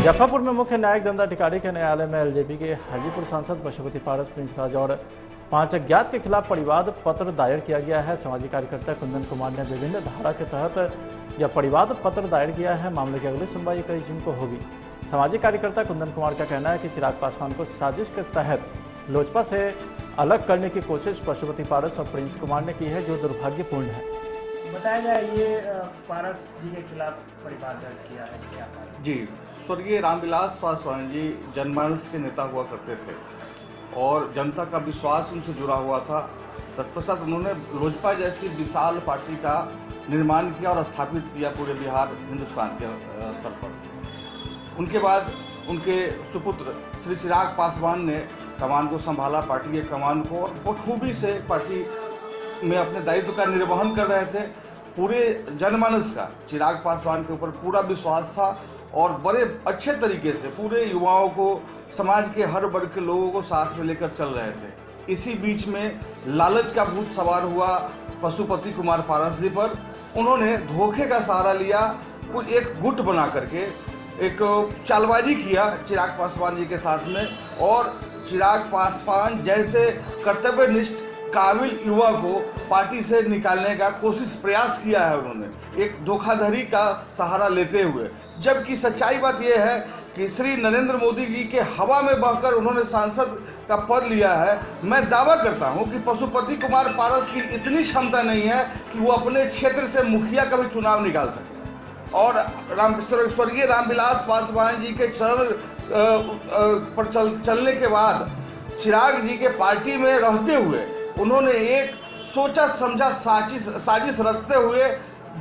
मुजफ्फरपुर में मुख्य न्यायिक दंडाधिकारी के न्यायालय में एलजेपी के हाजीपुर सांसद पशुपति पारस, प्रिंस राज और 5 अज्ञात के खिलाफ परिवाद पत्र दायर किया गया है। सामाजिक कार्यकर्ता कुंदन कुमार ने विभिन्न धारा के तहत यह परिवाद पत्र दायर किया है। मामले की अगली सुनवाई 21 जून को होगी। सामाजिक कार्यकर्ता कुंदन कुमार का कहना है कि चिराग पासवान को साजिश के तहत लोजपा से अलग करने की कोशिश पशुपति पारस और प्रिंस कुमार ने की है, जो दुर्भाग्यपूर्ण है। बताया जाए ये पारस जी के खिलाफ परिवाद दर्ज किया है क्या? जी, स्वर्गीय रामविलास पासवान जी जनमानस के नेता हुआ करते थे और जनता का विश्वास उनसे जुड़ा हुआ था। तत्पश्चात उन्होंने लोजपा जैसी विशाल पार्टी का निर्माण किया और स्थापित किया पूरे बिहार हिंदुस्तान के स्तर पर। उनके बाद उनके सुपुत्र श्री चिराग पासवान ने कमान को संभाला, पार्टी के कमान को, और बखूबी से पार्टी में अपने दायित्व का निर्वहन कर रहे थे। पूरे जनमानस का चिराग पासवान के ऊपर पूरा विश्वास था और बड़े अच्छे तरीके से पूरे युवाओं को, समाज के हर वर्ग के लोगों को साथ में लेकर चल रहे थे। इसी बीच में लालच का भूत सवार हुआ पशुपति कुमार पारस जी पर। उन्होंने धोखे का सहारा लिया, कुछ एक गुट बना करके एक चालबाजी किया चिराग पासवान जी के साथ में, और चिराग पासवान जैसे कर्तव्यनिष्ठ काबिल युवा को पार्टी से निकालने का प्रयास किया है उन्होंने, एक धोखाधड़ी का सहारा लेते हुए। जबकि सच्चाई बात यह है कि श्री नरेंद्र मोदी जी के हवा में बहकर उन्होंने सांसद का पद लिया है। मैं दावा करता हूं कि पशुपति कुमार पारस की इतनी क्षमता नहीं है कि वो अपने क्षेत्र से मुखिया का भी चुनाव निकाल सके। और स्वर्गीय रामविलास पासवान जी के चरण पर चलने के बाद चिराग जी के पार्टी में रहते हुए उन्होंने एक सोचा समझा साजिश रचते हुए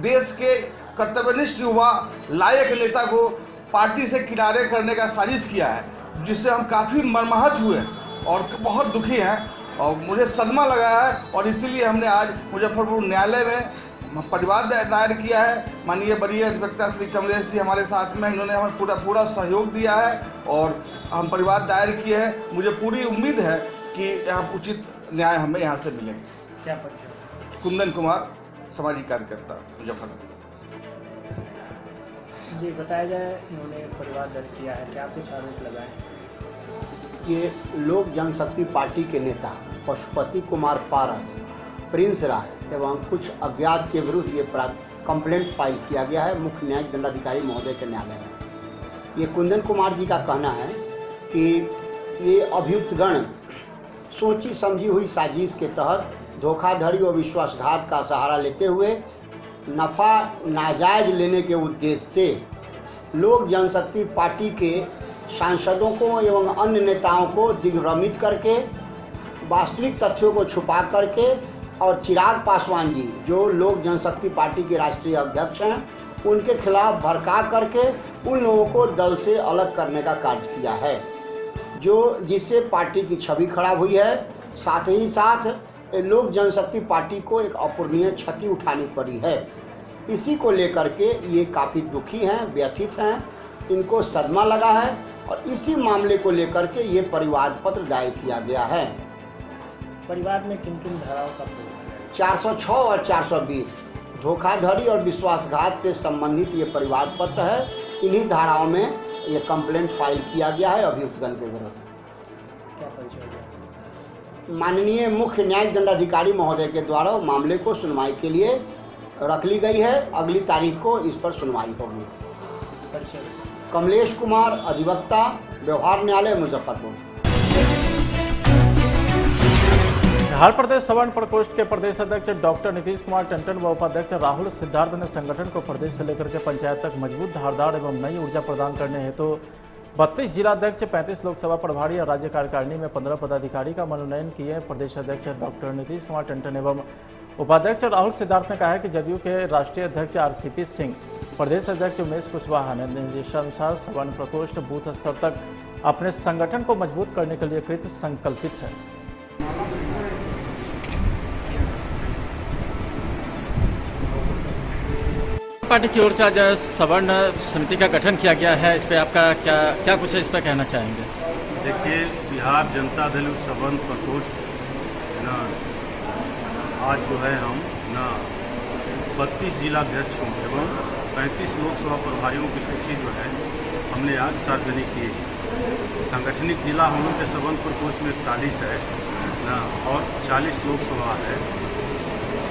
देश के कर्तव्यनिष्ठ युवा लायक नेता को पार्टी से किनारे करने का साजिश किया है, जिससे हम काफ़ी मर्माहत हुए और बहुत दुखी हैं और मुझे सदमा लगा है। और इसीलिए हमने आज मुजफ्फरपुर न्यायालय में परिवाद दायर किया है। माननीय वरीय अधिवक्ता श्री कमलेश जी हमारे साथ में, इन्होंने हमें पूरा सहयोग दिया है और हम परिवाद दायर किए हैं। मुझे पूरी उम्मीद है कि यहाँ उचित न्याय हमें यहाँ से मिलेगा। क्या परिचय? कुंदन कुमार, सामाजिक कार्यकर्ता, मुजफ्फरपुर। जी, बताया जाए इन्होंने परिवाद दर्ज किया है, क्या कुछ आरोप लगाए? ये लोक जनशक्ति पार्टी के नेता पशुपति कुमार पारस, प्रिंस राज एवं कुछ अज्ञात के विरुद्ध ये कंप्लेंट फाइल किया गया है मुख्य न्यायिक दंडाधिकारी महोदय के न्यायालय में। ये कुंदन कुमार जी का कहना है कि ये अभियुक्तगण सोची समझी हुई साजिश के तहत धोखाधड़ी और विश्वासघात का सहारा लेते हुए नफ़ा नाजायज लेने के उद्देश्य से लोक जनशक्ति पार्टी के सांसदों को एवं अन्य नेताओं को दिग्भ्रमित करके, वास्तविक तथ्यों को छुपा करके, और चिराग पासवान जी जो लोक जनशक्ति पार्टी के राष्ट्रीय अध्यक्ष हैं, उनके खिलाफ भड़का करके उन लोगों को दल से अलग करने का कार्य किया है, जिससे पार्टी की छवि खराब हुई है। साथ ही साथ लोक जनशक्ति पार्टी को एक अपूरणीय क्षति उठानी पड़ी है। इसी को लेकर के ये काफ़ी दुखी हैं, व्यथित हैं, इनको सदमा लगा है और इसी मामले को लेकर के ये परिवाद पत्र दायर किया गया है। परिवाद में किन किन धाराओं का प्रयोग है? 406 और 420 धोखाधड़ी और विश्वासघात से संबंधित ये परिवाद पत्र है। इन्हीं धाराओं में ये कंप्लेंट फाइल किया गया है अभियुक्तगण के विरुद्ध। क्या परिचय है? माननीय मुख्य न्यायिक दंडाधिकारी महोदय के द्वारा मामले को सुनवाई के लिए रख ली गई है। अगली तारीख को इस पर सुनवाई होगी। परिचय? कमलेश कुमार, अधिवक्ता, व्यवहार न्यायालय, मुजफ्फरपुर। बिहार प्रदेश सवर्ण प्रकोष्ठ के प्रदेश अध्यक्ष डॉक्टर नीतीश कुमार टंडन व उपाध्यक्ष राहुल सिद्धार्थ ने संगठन को प्रदेश से लेकर के पंचायत तक मजबूत, धारदार एवं नई ऊर्जा प्रदान करने हेतु 32 जिलाध्यक्ष, 35 लोकसभा प्रभारी और राज्य कार्यकारिणी में 15 पदाधिकारी का मनोनयन किए। प्रदेश अध्यक्ष डॉक्टर नीतीश कुमार टंडन एवं उपाध्यक्ष राहुल सिद्धार्थ ने कहा है कि जदयू के राष्ट्रीय अध्यक्ष आरसीपी सिंह, प्रदेश अध्यक्ष उमेश कुशवाहा ने निर्देशानुसार सवर्ण प्रकोष्ठ बूथ स्तर तक अपने संगठन को मजबूत करने के लिए कृत संकल्पित है। पार्टी की ओर से आज सवर्ण समिति का गठन किया गया है, इस पे आपका क्या कुछ इस पे कहना चाहेंगे? देखिए, बिहार जनता दल सवर्ण प्रकोष्ठ ना आज जो है हम ना 32 जिलाध्यक्षों एवं 35 लोकसभा प्रभारियों की सूची जो है हमने आज सार्वजनिक की। सांगठनिक जिला हम लोग के सबन प्रकोष्ठ में 41 है ना, और 40 लोकसभा है।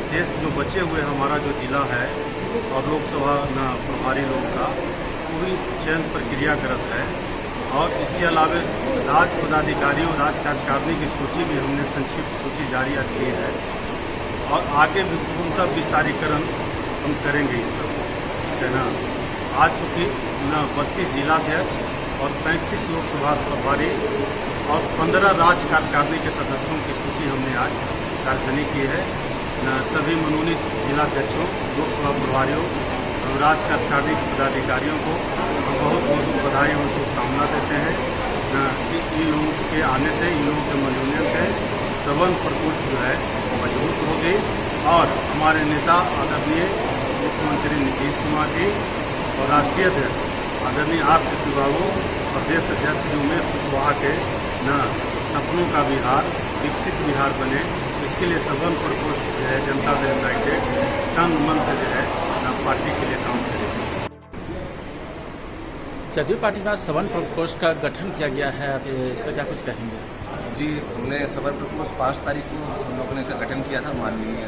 शेष जो बचे हुए हमारा जो जिला है और लोकसभा ना प्रभारी लोगों का वो भी चयन प्रक्रिया करत है। और इसके अलावा राज्य पदाधिकारियों राज्य कार्यकारिणी की सूची भी हमने संक्षिप्त सूची जारी की है और आगे भी पूर्णतः विस्तारीकरण हम करेंगे इस पर, है ना। आज चूँकि न 32 जिलाध्यक्ष और 35 लोकसभा प्रभारी और 15 राज्य कार्यकारिणी के सदस्यों की सूची हमने आज सार्वजनिक की है। न सभी मनोनीत जिलाध्यक्षों, लोकसभा प्रभारियों और राज्य कार्यकारिणी के पदाधिकारियों को हम बहुत बहुत बधाई और शुभकामना देते हैं न कि इन लोगों के आने से, इन लोगों के मनोनयन से सबन प्रकोष्ठ जो है मजबूत होगी और हमारे नेता आदरणीय मुख्यमंत्री नीतीश कुमार जी और राष्ट्रीय अध्यक्ष आदरणीय RCP बाबू, प्रदेश अध्यक्ष श्री उमेश कुशवाहा के न सपनों का बिहार, विकसित बिहार बने, इसके लिए सबन प्रकोष्ठ जो है जनता दल यूनाइटेड तन मन से जो है न पार्टी के लिए काम करेगी। जदयू पार्टी में सबन प्रकोष्ठ का गठन किया गया है, आप इस पर क्या कुछ कहेंगे? जी, हमने सबन प्रकोष्ठ 5 तारीख को हम लोगों ने इसका गठन किया था माननीय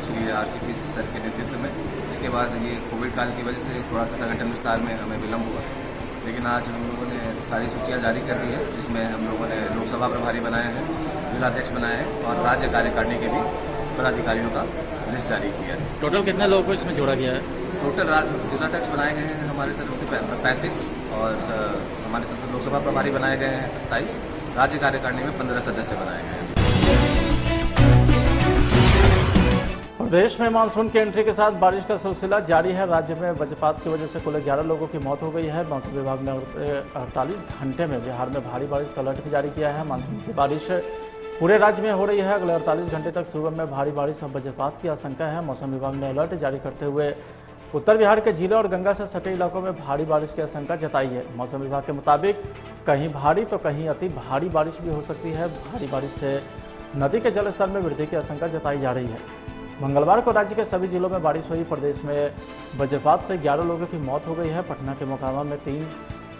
श्री RCP सर के नेतृत्व में। उसके बाद ये कोविड काल की वजह से थोड़ा सा संगठन विस्तार में हमें विलम्ब हुआ, लेकिन आज हम लोगों ने सारी सूचियाँ जारी कर दी है, जिसमें हम लोगों ने लोकसभा प्रभारी बनाए हैं, जिलाध्यक्ष बनाए हैं और राज्य कार्यकारिणी के भी पदाधिकारियों का लिस्ट जारी किया है। टोटल कितने लोगों को इसमें जोड़ा गया है? टोटल जिलाध्यक्ष बनाए गए हैं हमारी तरफ से 35 और हमारी तरफ से लोकसभा प्रभारी बनाए गए हैं 27, राज्य कार्यकारिणी में 15 सदस्य बनाए गए हैं। प्रदेश में मानसून की एंट्री के साथ बारिश का सिलसिला जारी है। राज्य में वज्रपात की वजह से कुल 11 लोगों की मौत हो गई है। मौसम विभाग ने 48 घंटे में बिहार में भारी बारिश का अलर्ट भी जारी किया है। मानसून की बारिश पूरे राज्य में हो रही है। अगले 48 घंटे तक सुबह में भारी बारिश और वज्रपात की आशंका है। मौसम विभाग ने अलर्ट जारी करते हुए उत्तर बिहार के जिले और गंगा से सटे इलाकों में भारी बारिश की आशंका जताई है। मौसम विभाग के मुताबिक कहीं भारी तो कहीं अति भारी बारिश भी हो सकती है। भारी बारिश से नदी के जलस्तर में वृद्धि की आशंका जताई जा रही है। मंगलवार को राज्य के सभी जिलों में बारिश हुई। प्रदेश में वज्रपात से 11 लोगों की मौत हो गई है। पटना के मोकामा में 3,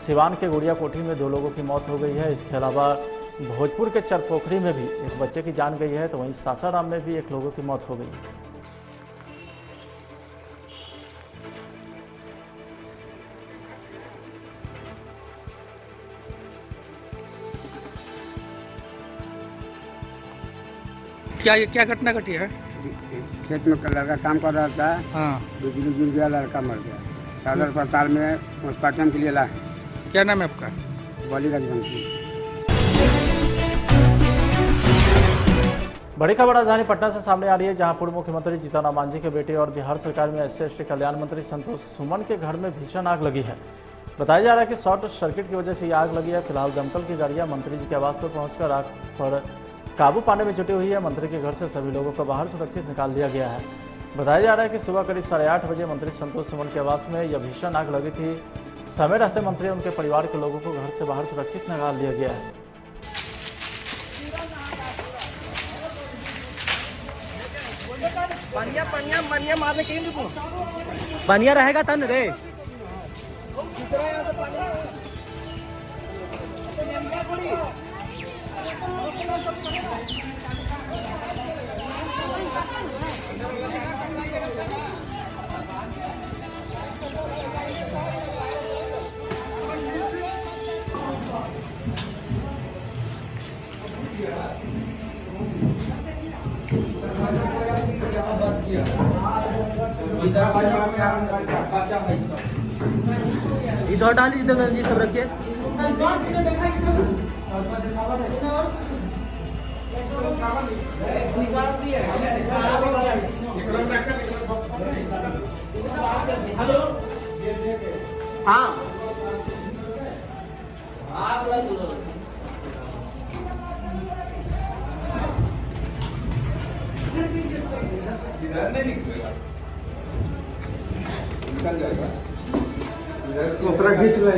सिवान के गुड़िया कोठी में 2 लोगों की मौत हो गई है। इसके अलावा भोजपुर के चरपोखरी में भी एक बच्चे की जान गई है, तो वहीं सासाराम में भी 1 लोगों की मौत हो गई है। क्या घटना घटी है? खेत में लड़का काम कर रहा था, हाँ, बिजली गिर गया, लड़का मर गया। सदर अस्पताल में पोस्टमार्टम के लिए लाए। क्या नाम है आपका? बली राजवंशी। बड़ी खबर राजधानी पटना से सामने आ रही है, जहां पूर्व मुख्यमंत्री जीतन राम मांझी के बेटे और बिहार सरकार में SC/ST कल्याण मंत्री संतोष सुमन के घर में भीषण आग लगी है। बताया जा रहा है कि शॉर्ट सर्किट की वजह से ये आग लगी है। फिलहाल दमकल की गाड़ियां मंत्री जी के आवास पर पहुंचकर आग पर काबू पाने में जुटी हुई है। मंत्री के घर से सभी लोगों को बाहर सुरक्षित निकाल लिया गया है। बताया जा रहा है कि सुबह करीब 8:30 बजे मंत्री संतोष सुमन के आवास में यह भीषण आग लगी थी। समय रहते मंत्री और उनके परिवार के लोगों को घर से बाहर सुरक्षित निकाल लिया गया है। बनिया रहेगा तन रे। इधर डाली इधर जी सब रखिए। हाँ निकल जाएगा। खींच ले।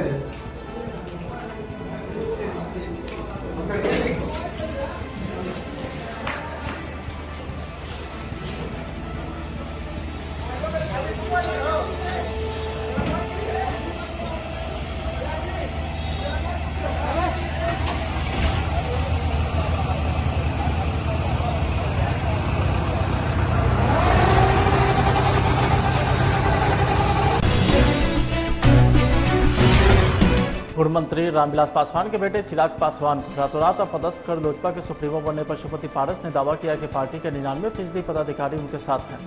पूर्व मंत्री रामविलास पासवान के बेटे चिराग पासवान को रातों रात अपदस्थ कर लोजपा के सुप्रीमो बनने पर पशुपति पारस ने दावा किया कि पार्टी के 99% पदाधिकारी उनके साथ हैं।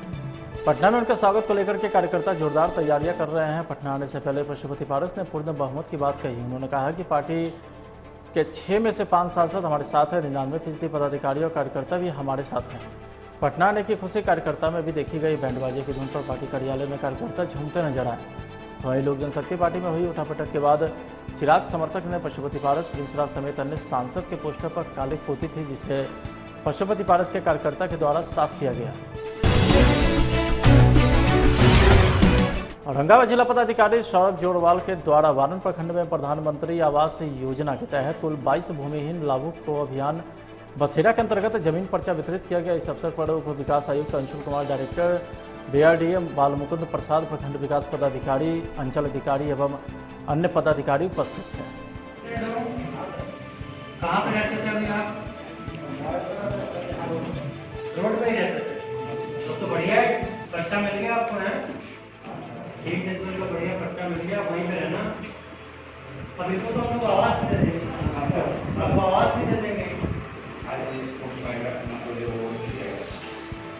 पटना में उनके स्वागत को लेकर के कार्यकर्ता जोरदार तैयारियां कर रहे हैं। पटना आने से पहले पशुपति पारस ने पूर्ण बहुमत की बात कही। उन्होंने कहा कि पार्टी के 6 में से 5 सांसद हमारे साथ हैं, 99% पदाधिकारी और कार्यकर्ता भी हमारे साथ हैं। पटना आने की खुशी कार्यकर्ता में भी देखी गई। बैंडबाजे की धुन पर पार्टी कार्यालय में कार्यकर्ता झूमते नजर आए। वहीं लोक जनशक्ति पार्टी में हुई उठापटक के बाद चिराग समर्थक ने पशुपति पारस, प्रिंस राज समेत अन्य सांसद के पोस्टर पर काली पोती थी, जिसे पशुपति पारस के कार्यकर्ता के द्वारा साफ किया गया। औरंगाबाद जिला पदाधिकारी सौरभ जोरवाल के द्वारा वारन प्रखंड में प्रधानमंत्री आवास योजना के तहत कुल 22 भूमिहीन लाभुक को अभियान बसेरा के अंतर्गत जमीन पर्चा वितरित किया गया। इस अवसर पर उप विकास आयुक्त अंशुल कुमार, डायरेक्टर BRDM बालमुकुंद प्रसाद, प्रखंड विकास पदाधिकारी, अंचल अधिकारी एवं अन्य पदाधिकारी उपस्थित थे। कहाँ पे रहते थे अभी आप? रोड पे ही रहते थे। तो बढ़िया है, पर्चा मिल गया आपको है? ठीक है, तो बढ़िया पर्चा मिल गया, वहीं पे रहना। अभी तो हम लोग आवाज दे देंगे, आपको आवाज भी दे देंगे,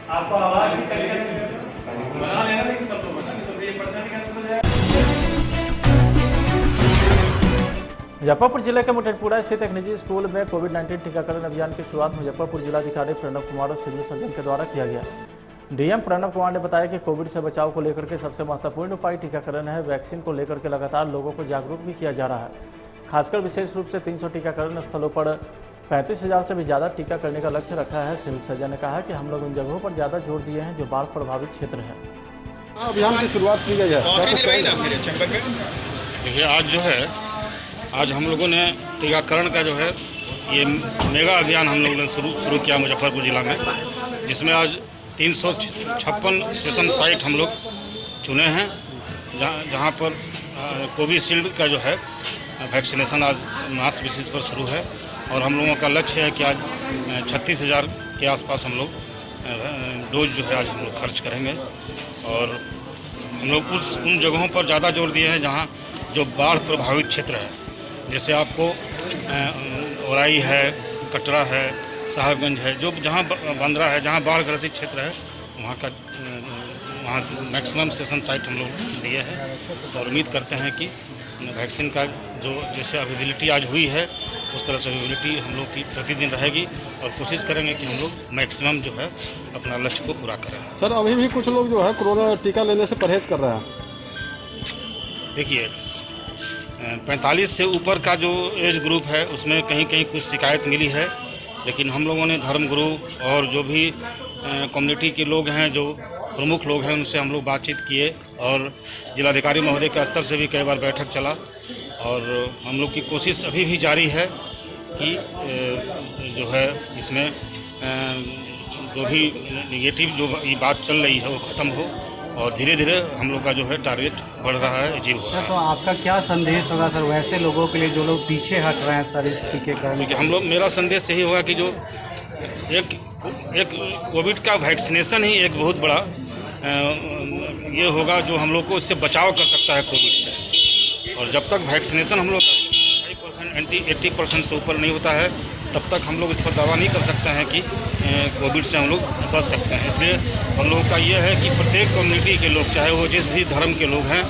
आपको आवाज भी करके बना लेना, लेकिन सब लोग बना नहीं तो ये पर्चा नहीं कर जाएगा। मुजफ्फरपुर जिले के मुटेरपुरा स्थित एक निजी स्कूल में कोविड-19 टीकाकरण अभियान की शुरुआत मुजफ्फरपुर जिलाधिकारी प्रणव कुमार और सिविल सर्जन के द्वारा किया गया। डीएम प्रणव कुमार ने बताया कि कोविड से बचाव को लेकर के सबसे महत्वपूर्ण उपाय टीकाकरण है। वैक्सीन को लेकर के लगातार लोगों को जागरूक भी किया जा रहा है। खासकर विशेष रूप से 300 टीकाकरण स्थलों पर 35,000 से भी ज़्यादा टीका करने का लक्ष्य रखा है। सिविल सर्जन ने कहा कि हम लोग उन जगहों पर ज़्यादा जोर दिए हैं जो बाढ़ प्रभावित क्षेत्र है। अभियान की शुरुआत की गई है। देखिए, आज हम लोगों ने टीकाकरण का जो है ये मेगा अभियान हम लोगों ने शुरू किया मुजफ्फरपुर जिला में, जिसमें आज 356 सेशन साइट हम लोग चुने हैं, जहाँ पर कोविशील्ड का जो है वैक्सीनेशन आज मास बेसिस पर शुरू है। और हम लोगों का लक्ष्य है कि आज 36,000 के आसपास हम लोग डोज जो है आज हम लोग खर्च करेंगे। और हम लोग उन जगहों पर ज़्यादा जोर दिए हैं जहाँ जो बाढ़ प्रभावित क्षेत्र है, जैसे आपको औराई है, कटरा है, साहबगंज है, जो जहाँ बंदरा है, जहाँ बाढ़ ग्रसित क्षेत्र है, वहाँ मैक्सिमम सेशन साइट हम लोग दिए हैं। और उम्मीद करते हैं कि वैक्सीन का जो जैसे अवेलेबिलिटी आज हुई है उस तरह से अवेलेबिलिटी हम लोग की प्रतिदिन रहेगी और कोशिश करेंगे कि हम लोग मैक्सिमम जो है अपना लक्ष्य को पूरा करें। सर, अभी भी कुछ लोग जो है कोरोना टीका लेने से परहेज कर रहे हैं। देखिए, 45 से ऊपर का जो एज ग्रुप है उसमें कहीं कहीं कुछ शिकायत मिली है, लेकिन हम लोगों ने धर्मगुरु और जो भी कम्युनिटी के लोग हैं, जो प्रमुख लोग हैं, उनसे हम लोग बातचीत किए और जिलाधिकारी महोदय के स्तर से भी कई बार बैठक चला। और हम लोग की कोशिश अभी भी जारी है कि जो है इसमें जो भी निगेटिव जो ये बात चल रही है वो ख़त्म हो और धीरे धीरे हम लोग का जो है टारगेट बढ़ रहा है, अचीव हो रहा है। तो आपका क्या संदेश होगा सर वैसे लोगों के लिए जो लोग पीछे हट रहे हैं सर इस टीकाकरण के? हम लोग, मेरा संदेश यही होगा कि जो एक कोविड का वैक्सीनेशन ही एक बहुत बड़ा ये होगा जो हम लोग को इससे बचाव कर सकता है कोविड से। और जब तक वैक्सीनेशन हम लोग 80% से ऊपर नहीं होता है, तब तक हम लोग इस पर दावा नहीं कर सकते हैं कि कोविड से हम लोग बच सकते हैं। इसलिए हम लोगों का ये है कि प्रत्येक कम्युनिटी के लोग, चाहे वो जिस भी धर्म के लोग हैं,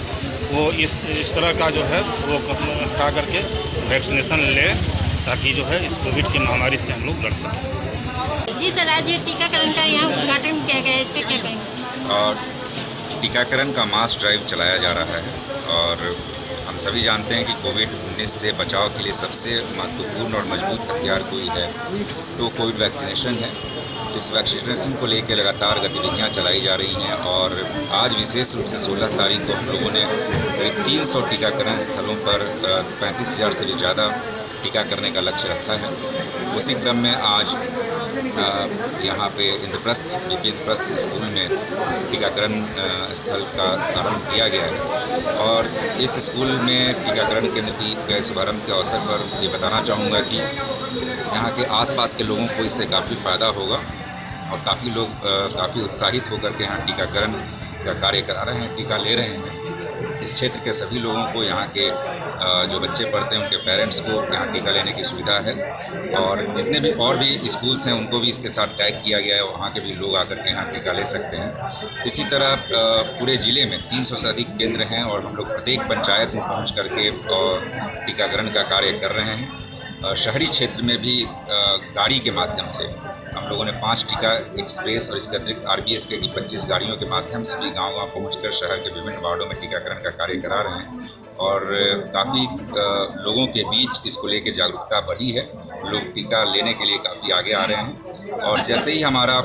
वो इस तरह का जो है वो उठा करके वैक्सीनेशन लें, ताकि जो है इस कोविड की महामारी से हम लोग लड़ सकें। जी सर, आज ये टीकाकरण का यहाँ उद्घाटन किया गया है, इसका क्या कहेंगे? और टीकाकरण का मास ड्राइव चलाया जा रहा है और हम सभी जानते हैं कि कोविड-19 से बचाव के लिए सबसे महत्वपूर्ण और मजबूत हथियार कोई है तो कोविड वैक्सीनेशन है। इस वैक्सीनेशन को लेकर लगातार गतिविधियां चलाई जा रही हैं और आज विशेष रूप से 16 तारीख को हम लोगों ने करीब 300 टीकाकरण स्थलों पर 35,000 से भी ज़्यादा टीका करने का लक्ष्य रखा है। उसी क्रम में आज यहाँ पे इंद्रप्रस्थ स्कूल में टीकाकरण स्थल का आरंभ किया गया है और इस स्कूल में टीकाकरण केंद्र के शुभारंभ के अवसर पर ये बताना चाहूँगा कि यहाँ के आसपास के लोगों को इससे काफ़ी फ़ायदा होगा और काफ़ी लोग काफ़ी उत्साहित होकर के यहाँ टीकाकरण का कार्य करा रहे हैं, टीका ले रहे हैं। इस क्षेत्र के सभी लोगों को, यहाँ के जो बच्चे पढ़ते हैं उनके पेरेंट्स को यहाँ टीका लेने की सुविधा है। और जितने भी और भी स्कूल्स हैं उनको भी इसके साथ टैग किया गया है, वहाँ के भी लोग आकर के यहाँ टीका ले सकते हैं। इसी तरह पूरे ज़िले में 300 से अधिक केंद्र हैं और हम लोग प्रत्येक पंचायत में पहुँच करके टीकाकरण का कार्य कर रहे हैं। शहरी क्षेत्र में भी गाड़ी के माध्यम से हम लोगों ने 5 टीका एक्सप्रेस और इसके अतिरिक्त RBS के 25 गाड़ियों के माध्यम से भी गांव-गांव पहुंचकर शहर के विभिन्न वार्डों में टीकाकरण का कार्य करा रहे हैं। और काफ़ी लोगों के बीच इसको लेकर जागरूकता बढ़ी है, लोग टीका लेने के लिए काफ़ी आगे आ रहे हैं। और जैसे ही हमारा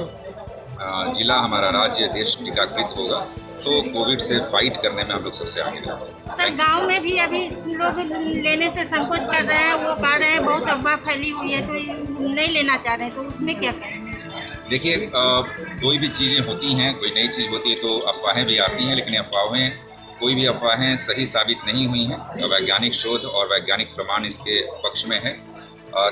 जिला, हमारा राज्य, देश टीकाकृत होगा तो कोविड से फाइट करने में हम लोग सबसे आगे रहेंगे। सर, गांव में भी अभी लोग लेने से संकोच कर रहे हैं, वो कह रहे हैं बहुत अफवाह फैली हुई है तो नहीं लेना चाह रहे हैं, तो उसमें क्या करें? देखिए, कोई भी चीज़ें होती हैं, कोई नई चीज़ होती है तो अफवाहें भी आती हैं, लेकिन अफवाहें, कोई भी अफवाहें सही साबित नहीं हुई हैं। वैज्ञानिक शोध और वैज्ञानिक प्रमाण इसके पक्ष में है।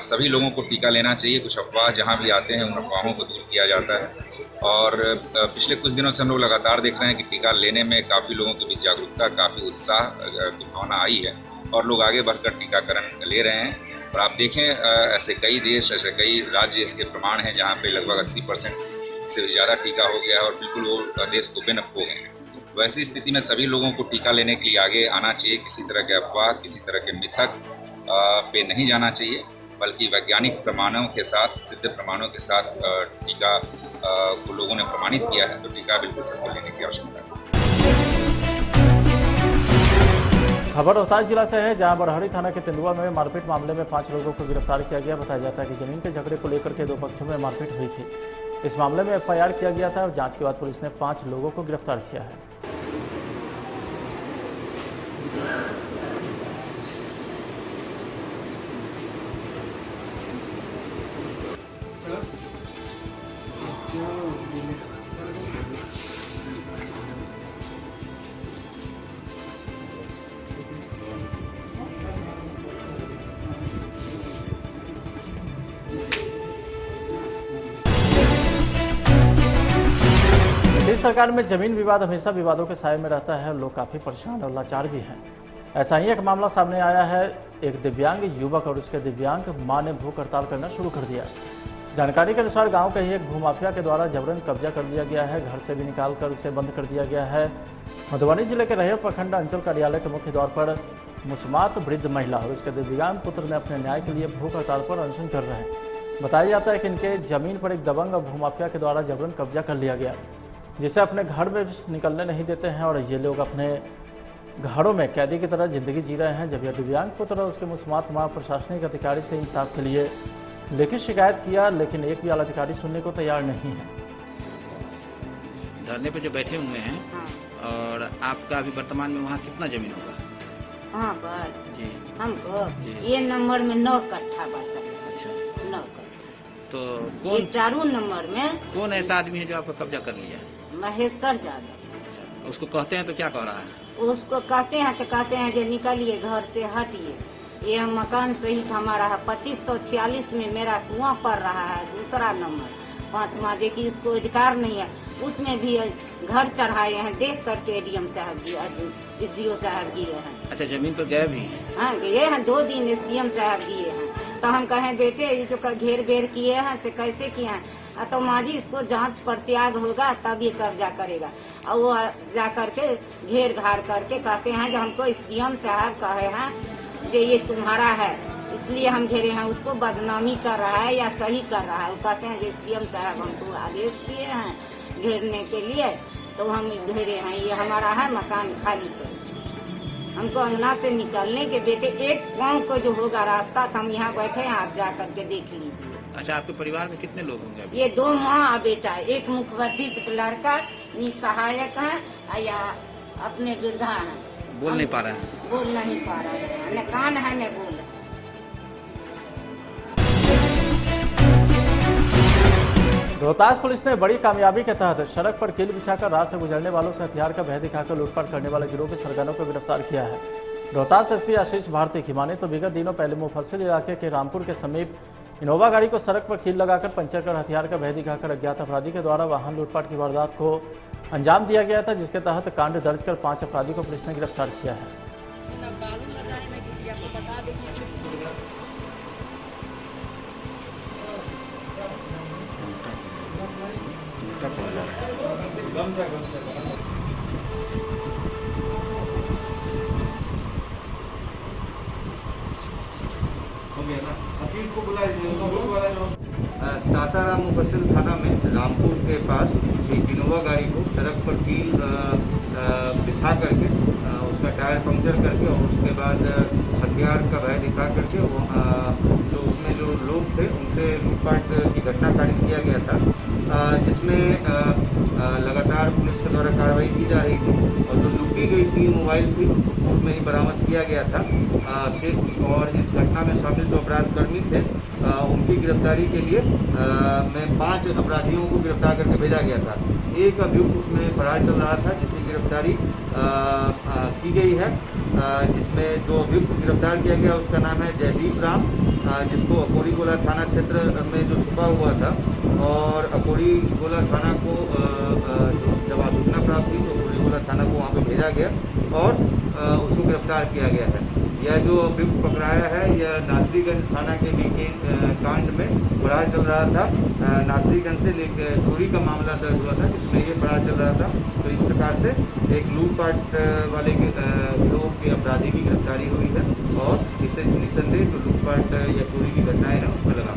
सभी लोगों को टीका लेना चाहिए। कुछ अफवाह जहाँ भी आते हैं उन अफवाहों को दूर किया जाता है। और पिछले कुछ दिनों से हम लोग लगातार देख रहे हैं कि टीका लेने में काफ़ी लोगों के बीच जागरूकता, काफ़ी उत्साह की भावना आई है और लोग आगे बढ़कर टीकाकरण ले रहे हैं। और आप देखें, ऐसे कई देश, ऐसे कई राज्य इसके प्रमाण हैं जहाँ पे लगभग 80% से ज़्यादा टीका हो गया है और बिल्कुल वो देश ओपन अप हो गए हैं। तो ऐसी स्थिति में सभी लोगों को टीका लेने के लिए आगे आना चाहिए। किसी तरह के अफवाह, किसी तरह के मिथक पे नहीं जाना चाहिए, बल्कि वैज्ञानिक प्रमाणों के साथ, सिद्ध प्रमाणों के साथ टीका को लोगों ने प्रमाणित किया है, तो टीका बिल्कुल सबको लेने की आवश्यकता है। खबर रोहतास जिला से है, जहां बरहड़ी थाना के तेंदुआ में मारपीट मामले में 5 लोगों को गिरफ्तार किया गया। बताया जाता है कि जमीन के झगड़े को लेकर के 2 पक्षों में मारपीट हुई थी। इस मामले में FIR किया गया था और जांच के बाद पुलिस ने 5 लोगों को गिरफ्तार किया है। नीतीश सरकार में जमीन विवाद हमेशा विवादों के साए में रहता है। लोग काफ़ी परेशान और लाचार भी हैं। ऐसा ही एक मामला सामने आया है। एक दिव्यांग युवक और उसके दिव्यांग मां ने भूख हड़ताल करना शुरू कर दिया। जानकारी के अनुसार गांव के ही एक भूमाफिया के द्वारा जबरन कब्जा कर लिया गया है। घर से भी निकाल कर उसे बंद कर दिया गया है। मधुबनी जिले के रहियर प्रखंड अंचल कार्यालय के मुख्य द्वार पर मुस्मात वृद्ध महिला और उसके दिव्यांग पुत्र ने अपने न्याय के लिए भूख हड़ताल पर अनशन कर रहे हैं। बताया जाता है कि इनके जमीन पर एक दबंग और भूमाफिया के द्वारा जबरन कब्जा कर लिया गया, जिसे अपने घर में निकलने नहीं देते हैं और ये लोग अपने घरों में कैदी की तरह जिंदगी जी रहे हैं। जब यह दिव्यांग पुत्र और उसके मुस्मात मां प्रशासनिक अधिकारी से इंसाफ के लिए लिखित शिकायत किया, लेकिन एक भी आला अधिकारी सुनने को तैयार नहीं है। धरने पे जो बैठे हुए हैं, और आपका अभी वर्तमान में वहाँ कितना जमीन होगा? वहाँ पर जी हमको ये नंबर में 9 कट्ठा बचा। अच्छा, 9 कट्ठा। तो ये चारों नंबर में कौन ऐसा आदमी है जो आपका कब्जा कर लिया है? महेश्वर यादव। अच्छा, उसको कहते हैं तो क्या कह रहा है? उसको कहते हैं तो कहते हैं कि निकलिए घर से, हटिए। ये मकान सहित हमारा है 2546 में मेरा कुआं पड़ रहा है, दूसरा नंबर 5वां, जो कि इसको अधिकार नहीं है। उसमें भी घर चढ़ाए हैं, देख करके ADM साहब जी, SDO साहब गए हैं। अच्छा, जमीन पर गए भी हैं? हाँ, गए हैं। 2 दिन SDM साहब गए हैं। तो हम कहें बेटे ये जो घेर बेर किए हैं से कैसे किए हैं? तो माँ जी इसको जांच प्रत्याग होगा तब ये कब्जा करेगा। और वो जा करके घेर घार करके कहते हैं जो हमको SDM साहब कहे हैं जो ये तुम्हारा है, इसलिए हम घेरे हैं। उसको बदनामी कर रहा है या सही कर रहा है? वो कहते हैं SDM साहब हमको आदेश दिए हैं घेरने के लिए, तो हम घेरे हैं। ये हमारा है मकान खाली कर, हमको अंगना से निकलने के बेटे एक गाँव को जो होगा रास्ता, तो हम यहाँ बैठे हैं, आप जा करके देख लीजिए। अच्छा, आपके परिवार में कितने लोग होंगे अभी? ये 2 माँ और बेटा, एक मुखबधित लड़का निसहायक है या अपने वृद्धा है, बोल नहीं पा रहा है। बोल नहीं पा रहा है, न कान है न बोल। रोहतास पुलिस ने बड़ी कामयाबी के तहत सड़क पर कील बिछाकर रात से गुजरने वालों से हथियार का भय दिखाकर लूटपाट करने वाले गिरोह के सरगनों को गिरफ्तार किया है। रोहतास SP आशीष भारती की माने तो विगत दिनों पहले मुफस्सिल इलाके के रामपुर के समीप इनोवा गाड़ी को सड़क पर कील लगाकर पंचर कर हथियार का भय दिखाकर अज्ञात अपराधी के द्वारा वाहन लूटपाट की वारदात को अंजाम दिया गया था, जिसके तहत कांड दर्ज कर 5 अपराधियों को पुलिस ने गिरफ्तार किया है। सासाराम मुफस्सिल थाना में रामपुर के पास एक इनोवा गाड़ी को सड़क पर कील बिछा करके उसका टायर पंक्चर करके और उसके बाद हथियार का भय दिखा करके वो जो उसमें जो लोग थे उनसे लूटपाट की घटना कारित किया गया था, जिसमें लगातार पुलिस के द्वारा कार्रवाई की जा रही थी और जो लूटी गई 3 मोबाइल थी उसको कोर्ट में ही बरामद किया गया था। और इस घटना में शामिल जो अपराधकर्मी थे उनकी गिरफ्तारी के लिए में 5 अपराधियों को गिरफ्तार करके भेजा गया था। एक अभियुक्त उसमें फरार चल रहा था जिसकी गिरफ्तारी की गई है, जिसमें जो अभियुक्त गिरफ्तार किया गया उसका नाम है जयदीप राम, जिसको अकोरी गोला थाना क्षेत्र में जो छुपा हुआ था और अकोरी गोला थाना को जब सूचना प्राप्त हुई तो अकोरी गोला थाना को वहाँ पे भेजा गया और उसको गिरफ्तार किया गया है। यह जो अभियुक्त पकड़ाया है यह नासरीगंज थाना के बीके कांड में फरार चल रहा था। नासरीगंज से लेकर चोरी का मामला दर्ज हुआ था जिसमें ये फरार चल रहा था। तो इस प्रकार से एक लूटपाट वाले गिरोह के अपराधी की गिरफ्तारी हुई है और इससे निसंदेह जो लूटपाट या चोरी की घटनाएं हैं उसमें लगा